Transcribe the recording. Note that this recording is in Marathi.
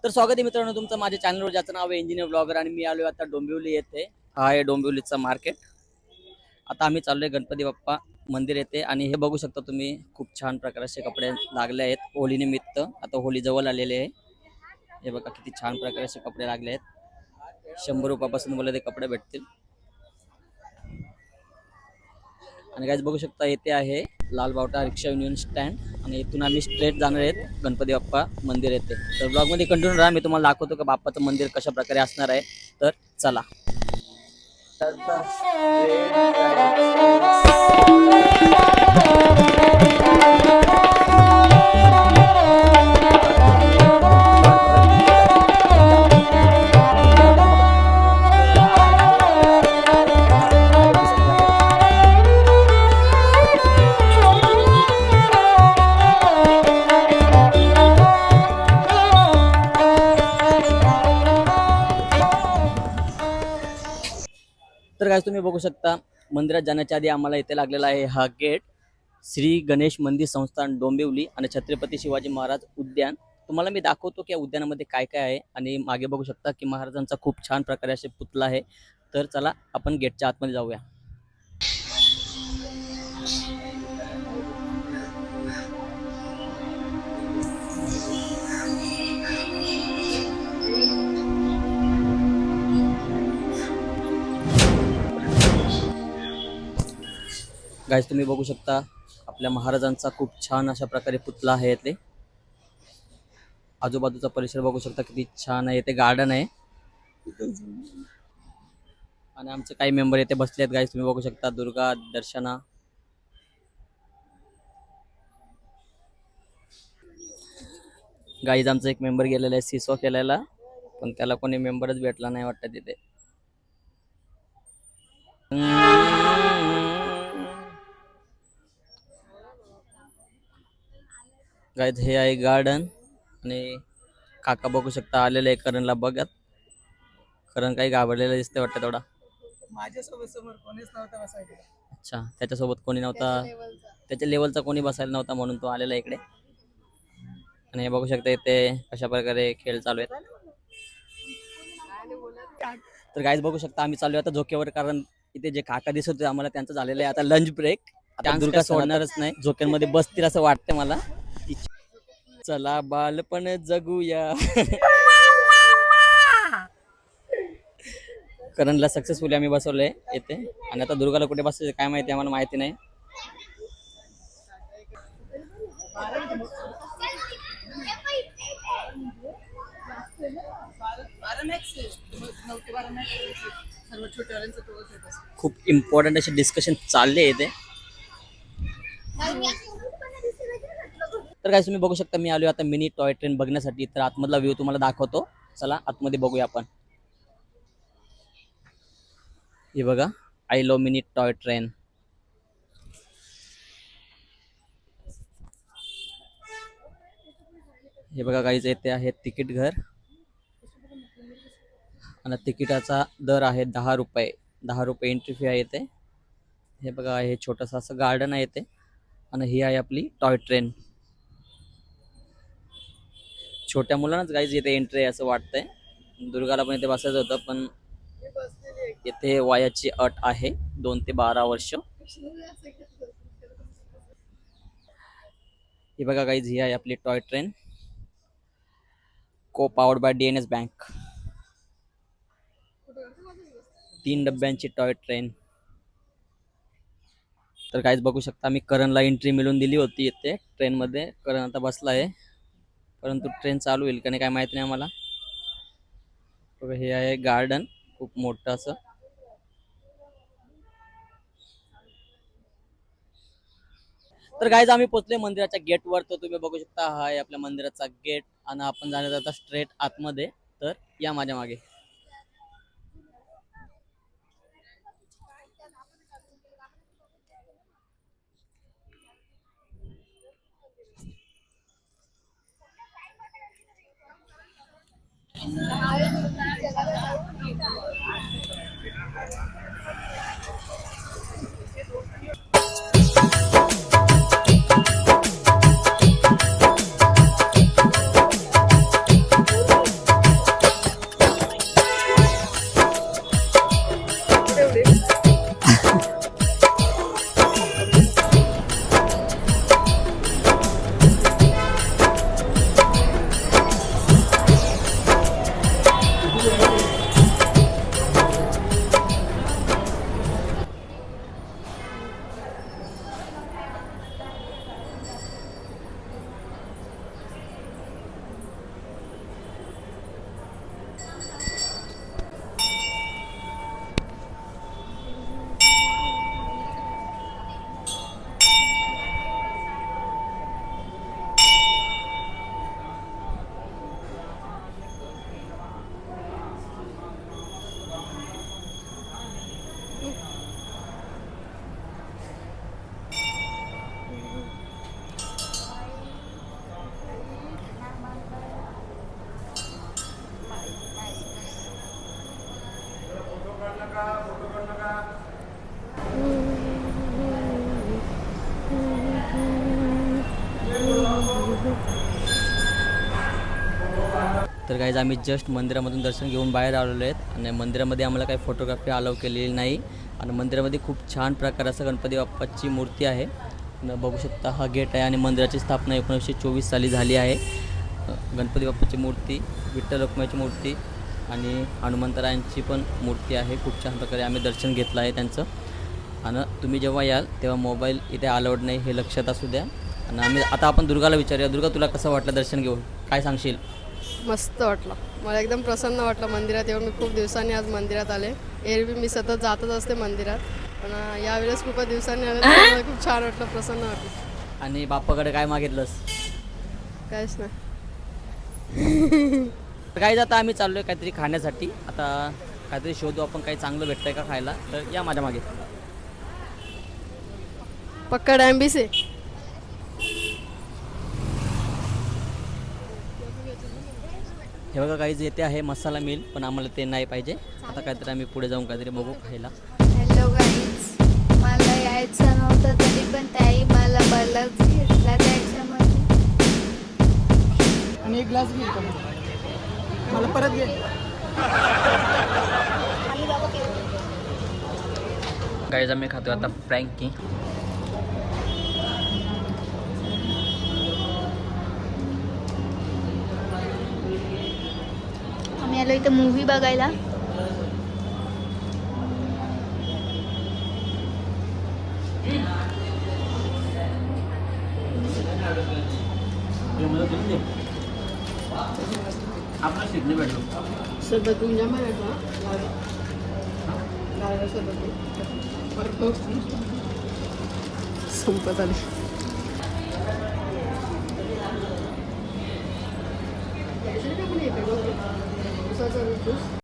तर स्वागत आहे मित्रांनो तुमचं माझ्या चॅनलवर, ज्याचं नाव आहे इंजिनियर ब्लॉगर. आणि मी आलोय आता डोंबिवली येथे. हा आहे डोंबिवलीचा मार्केट. आता आम्ही चाललोय गणपती बाप्पा मंदिर येथे. आणि हे बघू शकता तुम्ही, खूप छान प्रकारचे कपडे लागले आहेत होली निमित्त. आता होली जवळ आलेली आहे. हे बघा किती छान प्रकारचे कपडे लागले आहेत. 100 रुपयापासून मला ते कपडे भेटतील. आणि गाइस बघू शकता येथे आहे लालबावटा रिक्षा युनियन स्टँड. आणि इथून आम्ही स्ट्रेट जाणार आहेत गणपती बाप्पा मंदिर येथे. तर ब्लॉगमध्ये कंटिन्यू राहा. मी तुम्हाला दाखवतो की बाप्पाचं मंदिर कशा प्रकारे असणार आहे. तर चला. तर गाइस तुम्ही बघू शकता, मंदिरात जाण्याच्या आधी आम्हाला इथे लागलेला आहे हा गेट. श्री गणेश मंदिर संस्थान डोंबिवली आणि छत्रपती शिवाजी महाराज उद्यान. तुम्हाला मी दाखवतो की या उद्यानामध्ये काय काय आहे. आणि मागे बघू शकता की महाराजांचा खूप छान प्रकारे असे पुतळा आहे. तर चला आपण गेटच्या आतमध्ये जाऊया. गाइस तुम्ही बघू शकता आपल्या महाराजांचा खूप छान अशा प्रकारे पुतळा आहे इथे. आजूबाजूचा परिसर बघू शकता किती छान आहे. इथे गार्डन आहे. आणि आमचे काही मेंबर इथे बसले आहेत. गाइस तुम्ही बघू शकता, दुर्गा, दर्शना. गाइस आमचा एक मेंबर गेलेला आहे सिसो केलेला, पण त्याला कोणी मेंबरच भेटला नाही वाटतं तिथे. गाइस हे आहे गार्डन. आणि काका बघू शकता आलेले आहे करणला बघत. करण काही घाबरलेला दिसते वाटतं थोडा. माझ्यासोबत समोर कोणीच नव्हता बसायला. अच्छा, त्याच्यासोबत कोणी नव्हता, त्याच्या लेवलचा कोणी बसायला नव्हता म्हणून तो आलेला इकडे. आणि हे बघू शकता इथे कशा प्रकारे खेळ चालू आहेत. तर गाइस बघू शकता आम्ही चालू आता झोक्यावर, कारण इथे जे काका दिसत होते आम्हाला त्यांचं झालेलं आहे आता लंच ब्रेक. आता दुर्गा सोडणारच नाही, झोक्यांमध्ये बसतील असं वाटतं मला. चला बालपण जगूया. करणला सक्सेसफुली आम्ही बसवलंय येते. आणि आता दुर्गाला कुठे बसायचं काय माहिती, आम्हाला माहिती नाही. खूप इम्पॉर्टंट असे डिस्कशन चालले इथे. तर काय तुम्ही बघू शकता, मी आलो आता मिनी टॉय ट्रेन बघण्यासाठी. तर आतमधला व्ह्यू तुम्हाला दाखवतो. चला आतमध्ये बघूया आपण. हे बघा, I love mini toy train. हे बघा गाईज, येथे आहे तिकीट घर. आणि तिकिटाचा दर आहे 10 रुपये. 10 रुपये एंट्री फी आहे इथे. हे बघा, हे छोटंसं असं गार्डन आहे इथे. आणि ही आहे आपली टॉय ट्रेन. छोट्या मुलांनाच गाईज इथे एंट्री आहे असं वाटतंय. दुर्गाला पण इथे बसायचं होतं, पण इथे वयाची अट आहे 2 ते 12 वर्ष. ही बघा गाईज, ही आहे आपली टॉय ट्रेन, को पावर्ड बाय DNS बँक. 3 डब्यांची टॉय ट्रेन. तर गाईज बघू शकता, मी करणला एंट्री मिळून दिली होती इथे ट्रेनमध्ये. करण आता बसला आहे, परंतु ट्रेन चालू होईल का नाही काय माहिती नाही आम्हाला. हे आहे गार्डन, खूप मोठं असं. तर गाईज आम्ही पोहोचले मंदिराच्या गेटवर. तर तुम्ही बघू शकता हा आहे आपल्या मंदिराचा गेट. आणि आपण जाण्यात आता स्ट्रेट आतमध्ये. तर या माझ्या मागे. तर गाईज आम्ही जस्ट मंदिरामधून दर्शन घेऊन बाहेर आलेलो आहेत आणि मंदिरामध्ये आम्हाला काही फोटोग्राफी अलाव केलेली नाही. आणि मंदिरामध्ये खूप छान प्रकाराचं गणपती बाप्पाची मूर्ती आहे. बघू शकता हा गेट आहे आणि मंदिराची स्थापना 1924 साली झाली आहे. गणपती बाप्पाची मूर्ती, विठ्ठल रखुमाईची मूर्ती आणि हनुमंतरायांची पण मूर्ती आहे. खूप छान प्रकारे आम्ही दर्शन घेतलं आहे त्यांचं. आणि तुम्ही जेव्हा याल तेव्हा मोबाईल इथे अलाउड नाही हे लक्षात असू द्या. आणि आता आपण दुर्गाला विचारूया. दुर्गा, तुला कसं वाटलं दर्शन घेऊन, काय सांगशील? मस्त वाटलं, मला एकदम प्रसन्न वाटलं मंदिरात येऊन. मी खूप दिवसांनी आज मंदिरात आले. एरवी मी सतत जातच असते मंदिरात, पण यावेळेस खूप दिवसांनी आले तर मला खूप छान वाटलं, प्रसन्न वाटलं. आणि बाप्पाकडे काय मागितलंस? काहीच नाही. काय आता आम्ही चाललो आहे काहीतरी खाण्यासाठी. आता काहीतरी शोधू आपण, काही चांगलं भेटतंय का खायला. तर या माझ्या मागे. पक्का डॅम्बिस आहे. हे बघा काहीच येते आहे मसाला मिल, पण आम्हाला ते नाही पाहिजे. आता काहीतरी आम्ही पुढे जाऊन काहीतरी बघू खायला. हॅलो गाईज, मला यायचं नव्हतं तरी पण ताई मला बलच घेतला त्याच्यामध्ये. आणि एक ग्लास घेईल का मला परत घे. गाईज आम्ही खातोय आता फ्रँकी. आम्ही आलो इथं मूव्ही बघायला. आपला शिकणे भेटलो. सरबत गुंजा मारायचा, संपत आले.